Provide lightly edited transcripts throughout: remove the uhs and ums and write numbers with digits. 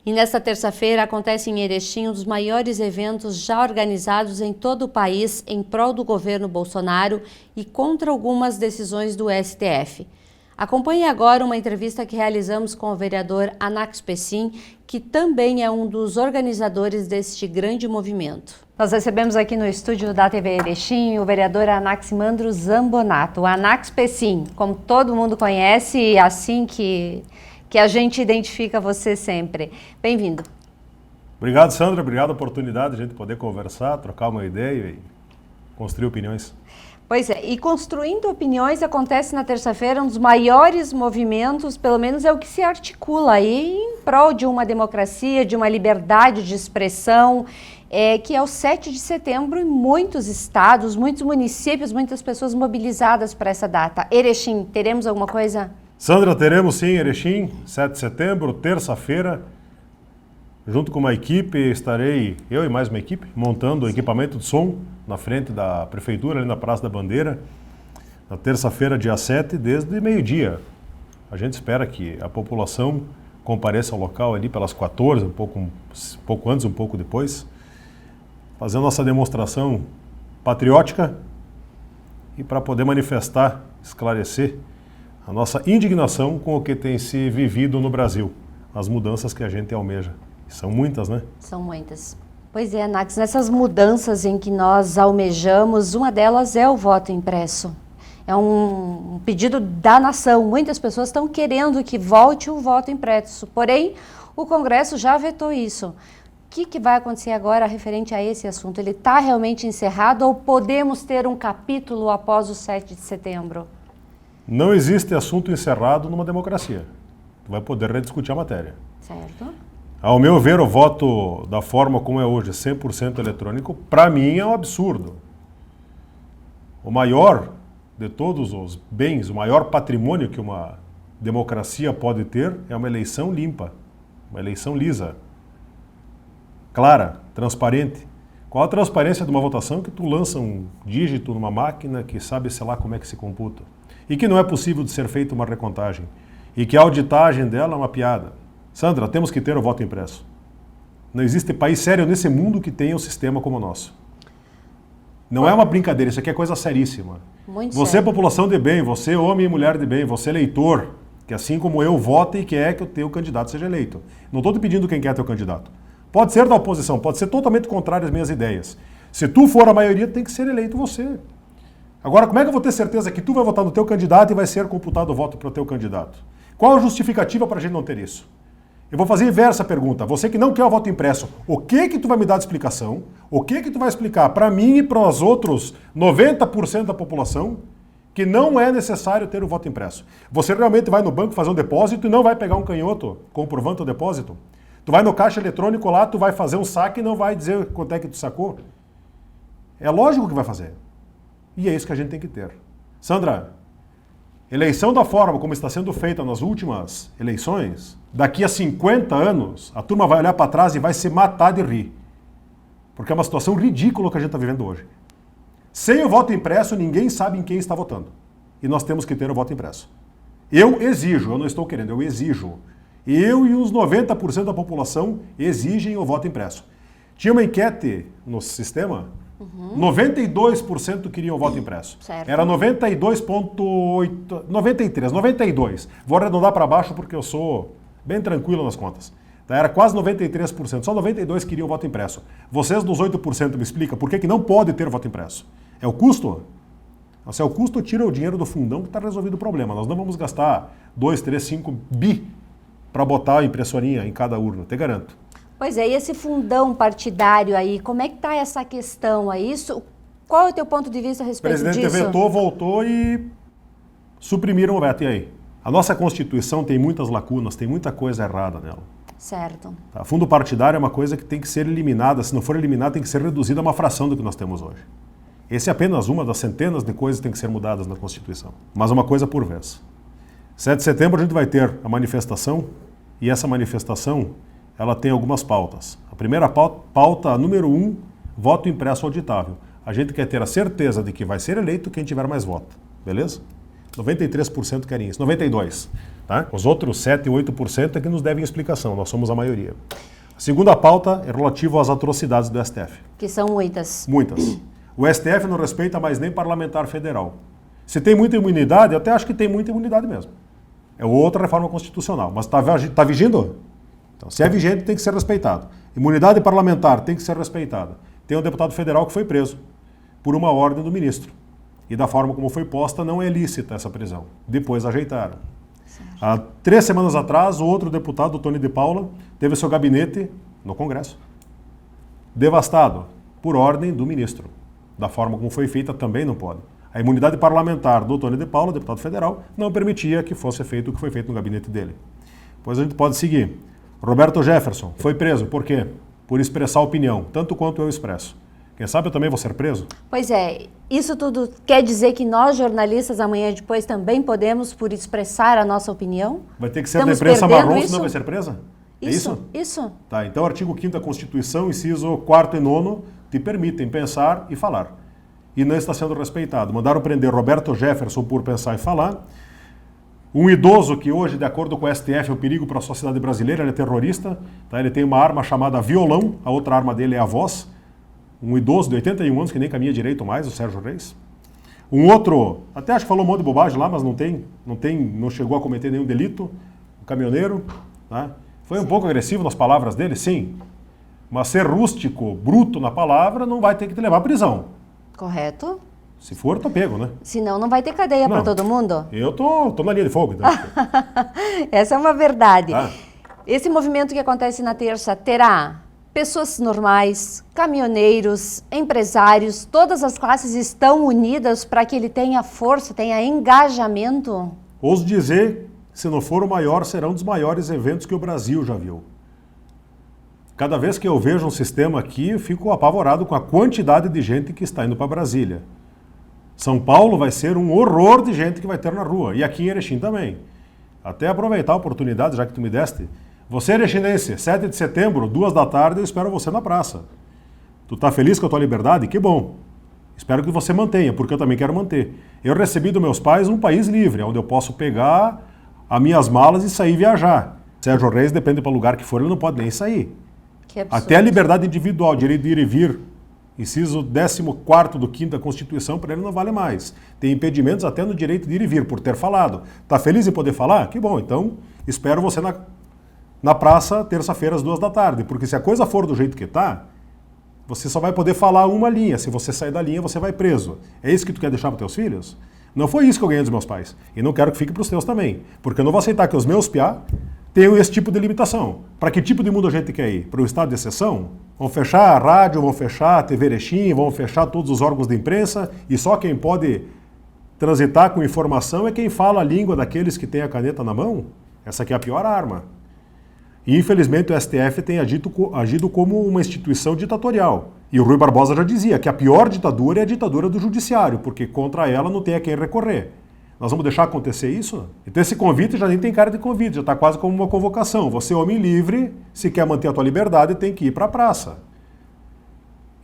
E nesta terça-feira acontece em Erechim um dos maiores eventos já organizados em todo o país em prol do governo Bolsonaro e contra algumas decisões do STF. Acompanhe agora uma entrevista que realizamos com o vereador Anax Pessim, que também é um dos organizadores deste grande movimento. Nós recebemos aqui no estúdio da TV Erechim o vereador Anaximandro Zambonato. O Anax Pessim, como todo mundo conhece, assim que a gente identifica você sempre. Bem-vindo. Obrigado, Sandra. Obrigado a oportunidade de a gente poder conversar, trocar uma ideia e construir opiniões. Pois é, e construindo opiniões acontece na terça-feira um dos maiores movimentos, pelo menos é o que se articula aí em prol de uma democracia, de uma liberdade de expressão, que é o 7 de setembro em muitos estados, muitos municípios, muitas pessoas mobilizadas para essa data. Erechim, teremos alguma coisa? Sandra, teremos sim, Erechim, 7 de setembro, terça-feira, junto com uma equipe, estarei, eu e mais uma equipe, montando o equipamento de som na frente da prefeitura, ali na Praça da Bandeira, na terça-feira, dia 7, desde meio-dia. A gente espera que a população compareça ao local ali pelas 14, um pouco antes, um pouco depois, fazendo nossa demonstração patriótica e para poder manifestar, esclarecer a nossa indignação com o que tem se vivido no Brasil, as mudanças que a gente almeja. São muitas, né? São muitas. Pois é, Anax, nessas mudanças em que nós almejamos, uma delas é o voto impresso. É um pedido da nação. Muitas pessoas estão querendo que volte o voto impresso. Porém, o Congresso já vetou isso. O que vai acontecer agora referente a esse assunto? Ele está realmente encerrado ou podemos ter um capítulo após o 7 de setembro? Não existe assunto encerrado numa democracia. Tu vai poder rediscutir a matéria. Certo. Ao meu ver, o voto da forma como é hoje, 100% eletrônico, para mim é um absurdo. O maior de todos os bens, o maior patrimônio que uma democracia pode ter é uma eleição limpa, uma eleição lisa, clara, transparente. Qual a transparência de uma votação que tu lança um dígito numa máquina que sabe, sei lá, como é que se computa? E que não é possível de ser feita uma recontagem. E que a auditagem dela é uma piada. Sandra, temos que ter o voto impresso. Não existe país sério nesse mundo que tenha um sistema como o nosso. Não é uma brincadeira, isso aqui é coisa seríssima. Muito você, sério. População de bem, você, homem e mulher de bem, você, eleitor, que assim como eu, vota e quer que o teu candidato seja eleito. Não estou te pedindo quem quer teu candidato. Pode ser da oposição, pode ser totalmente contrário às minhas ideias. Se tu for a maioria, tem que ser eleito você. Agora, como é que eu vou ter certeza que tu vai votar no teu candidato e vai ser computado o voto para o teu candidato? Qual a justificativa para a gente não ter isso? Eu vou fazer a inversa pergunta. Você que não quer o voto impresso, o que tu vai me dar de explicação? O que tu vai explicar para mim e para os outros 90% da população que não é necessário ter o voto impresso? Você realmente vai no banco fazer um depósito e não vai pegar um canhoto comprovando o depósito? Tu vai no caixa eletrônico lá, tu vai fazer um saque e não vai dizer quanto é que tu sacou? É lógico que vai fazer. E é isso que a gente tem que ter. Sandra, eleição da forma como está sendo feita nas últimas eleições, daqui a 50 anos, a turma vai olhar para trás e vai se matar de rir. Porque é uma situação ridícula que a gente está vivendo hoje. Sem o voto impresso, ninguém sabe em quem está votando. E nós temos que ter o voto impresso. Eu exijo, eu não estou querendo, eu exijo. Eu e os 90% da população exigem o voto impresso. Tinha uma enquete no sistema, 92% queriam o voto impresso. Certo. Era 92,8, 93, 92. Vou arredondar para baixo porque eu sou bem tranquilo nas contas. Tá? Era quase 93%, só 92 queriam o voto impresso. Vocês dos 8% me explicam por que não pode ter voto impresso? É o custo? Se é o custo, tira o dinheiro do fundão que está resolvido o problema. Nós não vamos gastar 2, 3, 5 bi para botar a impressorinha em cada urna, te garanto. Pois é, e esse fundão partidário aí, como é que está essa questão aí? Qual é o teu ponto de vista a respeito disso? O presidente vetou, voltou e suprimiram o veto. E aí? A nossa Constituição tem muitas lacunas, tem muita coisa errada nela. Certo. Tá? Fundo partidário é uma coisa que tem que ser eliminada. Se não for eliminada, tem que ser reduzida a uma fração do que nós temos hoje. Essa é apenas uma das centenas de coisas que tem que ser mudadas na Constituição. Mas uma coisa por vez. 7 de setembro a gente vai ter a manifestação e essa manifestação ela tem algumas pautas. A primeira pauta, número 1, voto impresso auditável. A gente quer ter a certeza de que vai ser eleito quem tiver mais voto. Beleza? 93% querem isso. 92%. Tá? Os outros 7, 8% é que nos devem explicação, nós somos a maioria. A segunda pauta é relativa às atrocidades do STF. Que são muitas. Muitas. O STF não respeita mais nem parlamentar federal. Se tem muita imunidade, eu até acho que tem muita imunidade mesmo. É outra reforma constitucional. Mas está vigindo? Então, se é vigente, tem que ser respeitado. Imunidade parlamentar tem que ser respeitada. Tem um deputado federal que foi preso por uma ordem do ministro. E da forma como foi posta, não é lícita essa prisão. Depois ajeitaram. Há 3 semanas atrás, o outro deputado, o Tony de Paula, teve seu gabinete no Congresso devastado por ordem do ministro. Da forma como foi feita, também não pode. A imunidade parlamentar do Tony de Paula, deputado federal, não permitia que fosse feito o que foi feito no gabinete dele. Pois a gente pode seguir. Roberto Jefferson foi preso. Por quê? Por expressar opinião, tanto quanto eu expresso. Quem sabe eu também vou ser preso? Pois é, isso tudo quer dizer que nós, jornalistas, amanhã depois também podemos, por expressar a nossa opinião? Vai ter que ser da imprensa marrom, senão vai ser presa? Isso. Tá, então o artigo 5º da Constituição, inciso 4º e 9º, te permitem pensar e falar. E não está sendo respeitado. Mandaram prender Roberto Jefferson por pensar e falar. Um idoso que hoje, de acordo com o STF, é um perigo para a sociedade brasileira, ele é terrorista. Tá? Ele tem uma arma chamada violão, a outra arma dele é a voz. Um idoso de 81 anos que nem caminha direito mais, o Sérgio Reis. Um outro, até acho que falou um monte de bobagem lá, mas não chegou a cometer nenhum delito. Um caminhoneiro. Tá? Foi um pouco agressivo nas palavras dele, sim. Mas ser rústico, bruto na palavra, não vai ter que te levar à prisão. Correto. Se for, tô pego, né? Senão não vai ter cadeia para todo mundo? Eu tô na linha de fogo. Então. Essa é uma verdade. Ah. Esse movimento que acontece na terça terá pessoas normais, caminhoneiros, empresários, todas as classes estão unidas para que ele tenha força, tenha engajamento? Ouso dizer, se não for o maior, será um dos maiores eventos que o Brasil já viu. Cada vez que eu vejo um sistema aqui, eu fico apavorado com a quantidade de gente que está indo para Brasília. São Paulo vai ser um horror de gente que vai ter na rua. E aqui em Erechim também. Até aproveitar a oportunidade, já que tu me deste. Você, erechinense, 7 de setembro, 2 da tarde, eu espero você na praça. Tu tá feliz com a tua liberdade? Que bom. Espero que você mantenha, porque eu também quero manter. Eu recebi dos meus pais um país livre, onde eu posso pegar as minhas malas e sair viajar. Sérgio Reis, depende para o lugar que for, ele não pode nem sair. Até a liberdade individual, direito de ir e vir, inciso 14º do 5º da Constituição, para ele não vale mais. Tem impedimentos até no direito de ir e vir, por ter falado. Está feliz em poder falar? Que bom, então espero você na praça, terça-feira, às 2 da tarde. Porque se a coisa for do jeito que está, você só vai poder falar uma linha. Se você sair da linha, você vai preso. É isso que tu quer deixar para teus filhos? Não foi isso que eu ganhei dos meus pais. E não quero que fique para os teus também. Porque eu não vou aceitar que os meus piá tenham esse tipo de limitação. Para que tipo de mundo a gente quer ir? Para o estado de exceção? Vão fechar a rádio, vão fechar a TV Erechim, vão fechar todos os órgãos de imprensa e só quem pode transitar com informação é quem fala a língua daqueles que têm a caneta na mão? Essa aqui é a pior arma. E infelizmente o STF tem agido como uma instituição ditatorial. E o Rui Barbosa já dizia que a pior ditadura é a ditadura do judiciário, porque contra ela não tem a quem recorrer. Nós vamos deixar acontecer isso? Então esse convite já nem tem cara de convite, já está quase como uma convocação. Você, homem livre, se quer manter a tua liberdade, tem que ir para a praça.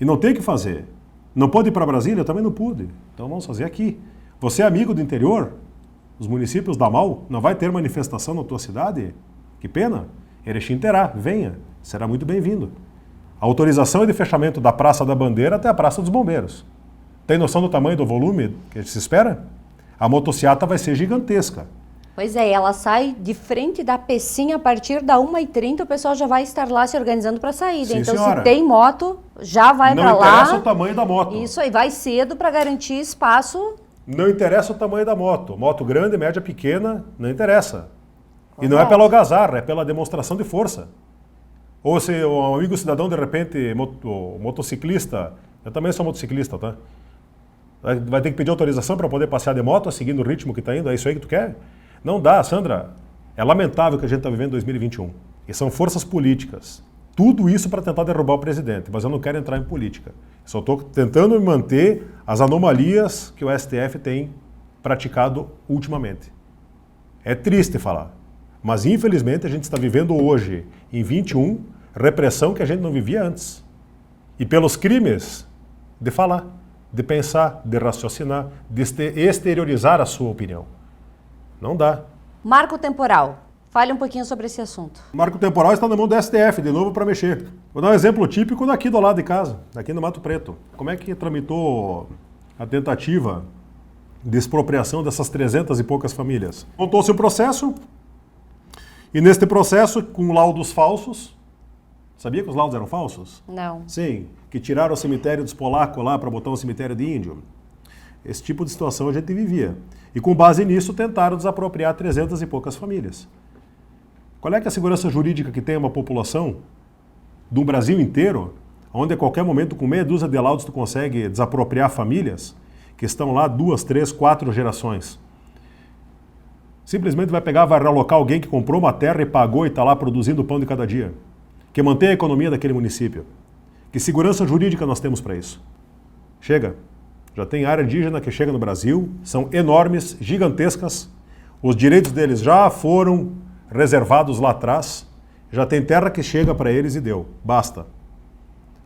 E não tem o que fazer. Não pode ir para Brasília? Eu também não pude. Então vamos fazer aqui. Você é amigo do interior? Os municípios da MAU? Não vai ter manifestação na tua cidade? Que pena. Erechim terá. Venha. Será muito bem-vindo. A autorização é de fechamento da Praça da Bandeira até a Praça dos Bombeiros. Tem noção do tamanho do volume que se espera? A motociata vai ser gigantesca. Pois é, ela sai de frente da Pecinha a partir da 1h30, o pessoal já vai estar lá se organizando para a saída. Sim, então, senhora. Se tem moto, já vai para lá. Não interessa o tamanho da moto. Isso aí, vai cedo para garantir espaço. Não interessa o tamanho da moto. Moto grande, média, pequena, não interessa. E não é pela algazarra, é pela demonstração de força. Ou se um amigo cidadão, de repente, motociclista, eu também sou motociclista, tá? Vai ter que pedir autorização para poder passear de moto, seguindo o ritmo que está indo, é isso aí que tu quer? Não dá, Sandra. É lamentável que a gente está vivendo em 2021. E são forças políticas. Tudo isso para tentar derrubar o presidente, mas eu não quero entrar em política. Só estou tentando manter as anomalias que o STF tem praticado ultimamente. É triste falar, mas infelizmente a gente está vivendo hoje, em 21, repressão que a gente não vivia antes. E pelos crimes de falar, de pensar, de raciocinar, de exteriorizar a sua opinião. Não dá. Marco temporal. Fale um pouquinho sobre esse assunto. O marco temporal está na mão do STF, de novo para mexer. Vou dar um exemplo típico daqui do lado de casa, aqui no Mato Preto. Como é que tramitou a tentativa de expropriação dessas 300 e poucas famílias? Montou-se um processo, e neste processo, com laudos falsos, sabia que os laudos eram falsos? Não. Sim, que tiraram o cemitério dos polacos lá para botar um cemitério de índio. Esse tipo de situação a gente vivia. E com base nisso tentaram desapropriar 300 e poucas famílias. Qual é que é a segurança jurídica que tem uma população do Brasil inteiro, onde a qualquer momento, com meia dúzia de laudos, tu consegue desapropriar famílias que estão lá 2, 3, 4 gerações? Simplesmente vai pegar, vai realocar alguém que comprou uma terra e pagou e está lá produzindo o pão de cada dia, que mantém a economia daquele município. Que segurança jurídica nós temos para isso? Chega. Já tem área indígena que chega no Brasil, são enormes, gigantescas, os direitos deles já foram reservados lá atrás, já tem terra que chega para eles e deu, basta.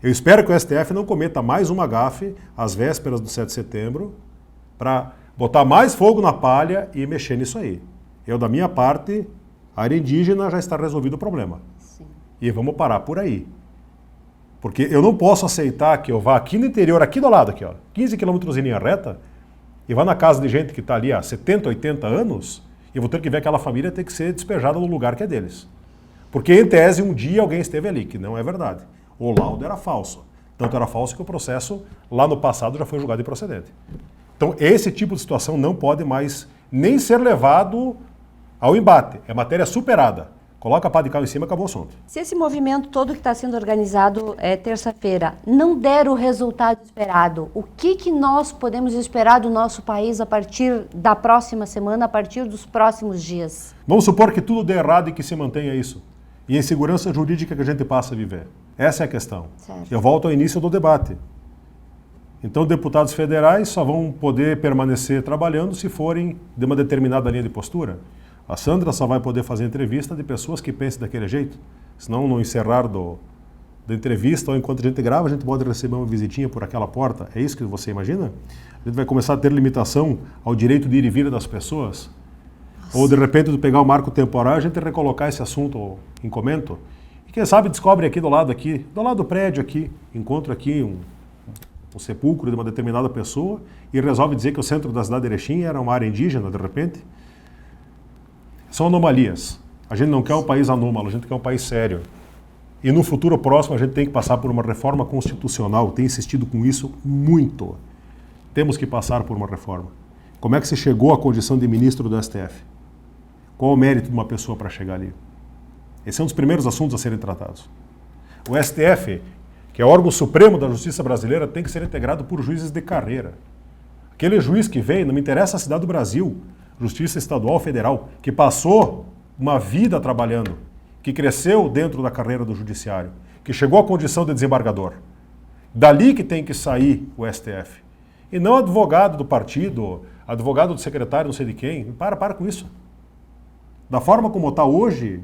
Eu espero que o STF não cometa mais uma gafe às vésperas do 7 de setembro para botar mais fogo na palha e mexer nisso aí. Eu, da minha parte, a área indígena já está resolvido o problema. Sim. E vamos parar por aí. Porque eu não posso aceitar que eu vá aqui no interior, aqui do lado, aqui, ó, 15 quilômetros em linha reta, e vá na casa de gente que está ali há 70, 80 anos, e vou ter que ver aquela família ter que ser despejada no lugar que é deles. Porque, em tese, um dia alguém esteve ali, que não é verdade. O laudo era falso. Tanto era falso que o processo, lá no passado, já foi julgado improcedente. Então, esse tipo de situação não pode mais nem ser levado ao embate. É matéria superada. Coloca a pá de cal em cima e acabou o assunto. Se esse movimento todo que está sendo organizado terça-feira não der o resultado esperado, o que nós podemos esperar do nosso país a partir da próxima semana, a partir dos próximos dias? Vamos supor que tudo dê errado e que se mantenha isso. E a insegurança jurídica que a gente passa a viver. Essa é a questão. Certo. Eu volto ao início do debate. Então, deputados federais só vão poder permanecer trabalhando se forem de uma determinada linha de postura. A Sandra só vai poder fazer entrevista de pessoas que pensem daquele jeito. Senão, no encerrar da entrevista, ou enquanto a gente grava, a gente pode receber uma visitinha por aquela porta. É isso que você imagina? A gente vai começar a ter limitação ao direito de ir e vir das pessoas? Nossa. Ou, de repente, de pegar o marco temporal, a gente recolocar esse assunto em comento. E quem sabe descobre aqui do lado do prédio aqui, encontra aqui um sepulcro de uma determinada pessoa e resolve dizer que o centro da cidade de Erechim era uma área indígena, de repente. São anomalias. A gente não quer um país anômalo, a gente quer um país sério. E no futuro próximo a gente tem que passar por uma reforma constitucional. Tenho insistido com isso muito. Temos que passar por uma reforma. Como é que se chegou à condição de ministro do STF? Qual o mérito de uma pessoa para chegar ali? Esse é um dos primeiros assuntos a serem tratados. O STF, que é o órgão supremo da justiça brasileira, tem que ser integrado por juízes de carreira. Aquele juiz que vem, não me interessa a cidade do Brasil, Justiça Estadual Federal, que passou uma vida trabalhando, que cresceu dentro da carreira do judiciário, que chegou à condição de desembargador. Dali que tem que sair o STF. E não advogado do partido, advogado do secretário não sei de quem. Para com isso. Da forma como está hoje,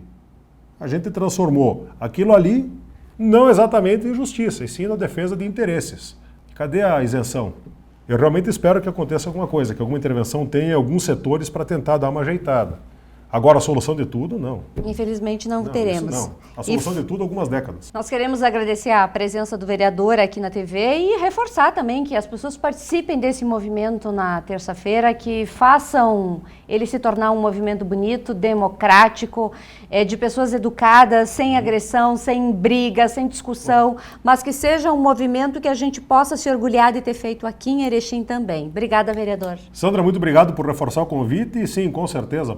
a gente transformou aquilo ali não exatamente em justiça, e sim na defesa de interesses. Cadê a isenção? Eu realmente espero que aconteça alguma coisa, que alguma intervenção tenha em alguns setores para tentar dar uma ajeitada. Agora, a solução de tudo, não. Infelizmente, não teremos. Não. A solução de tudo, algumas décadas. Nós queremos agradecer a presença do vereador aqui na TV e reforçar também que as pessoas participem desse movimento na terça-feira, que façam ele se tornar um movimento bonito, democrático, de pessoas educadas, sem agressão, sem briga, sem discussão, mas que seja um movimento que a gente possa se orgulhar de ter feito aqui em Erechim também. Obrigada, vereador. Sandra, muito obrigado por reforçar o convite e sim, com certeza,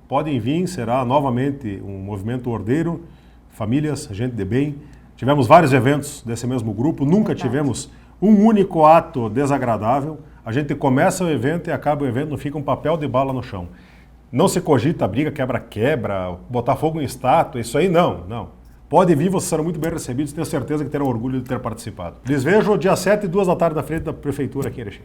podem vir, será novamente um movimento ordeiro, famílias, gente de bem. Tivemos vários eventos desse mesmo grupo, nunca tivemos um único ato desagradável. A gente começa o evento e acaba o evento, não fica um papel de bala no chão. Não se cogita briga, quebra-quebra, botar fogo em estátua, isso aí não. Pode vir, vocês serão muito bem recebidos, tenho certeza que terão orgulho de ter participado. Les vejo dia 7 e 2 da tarde na frente da prefeitura aqui em Erechim.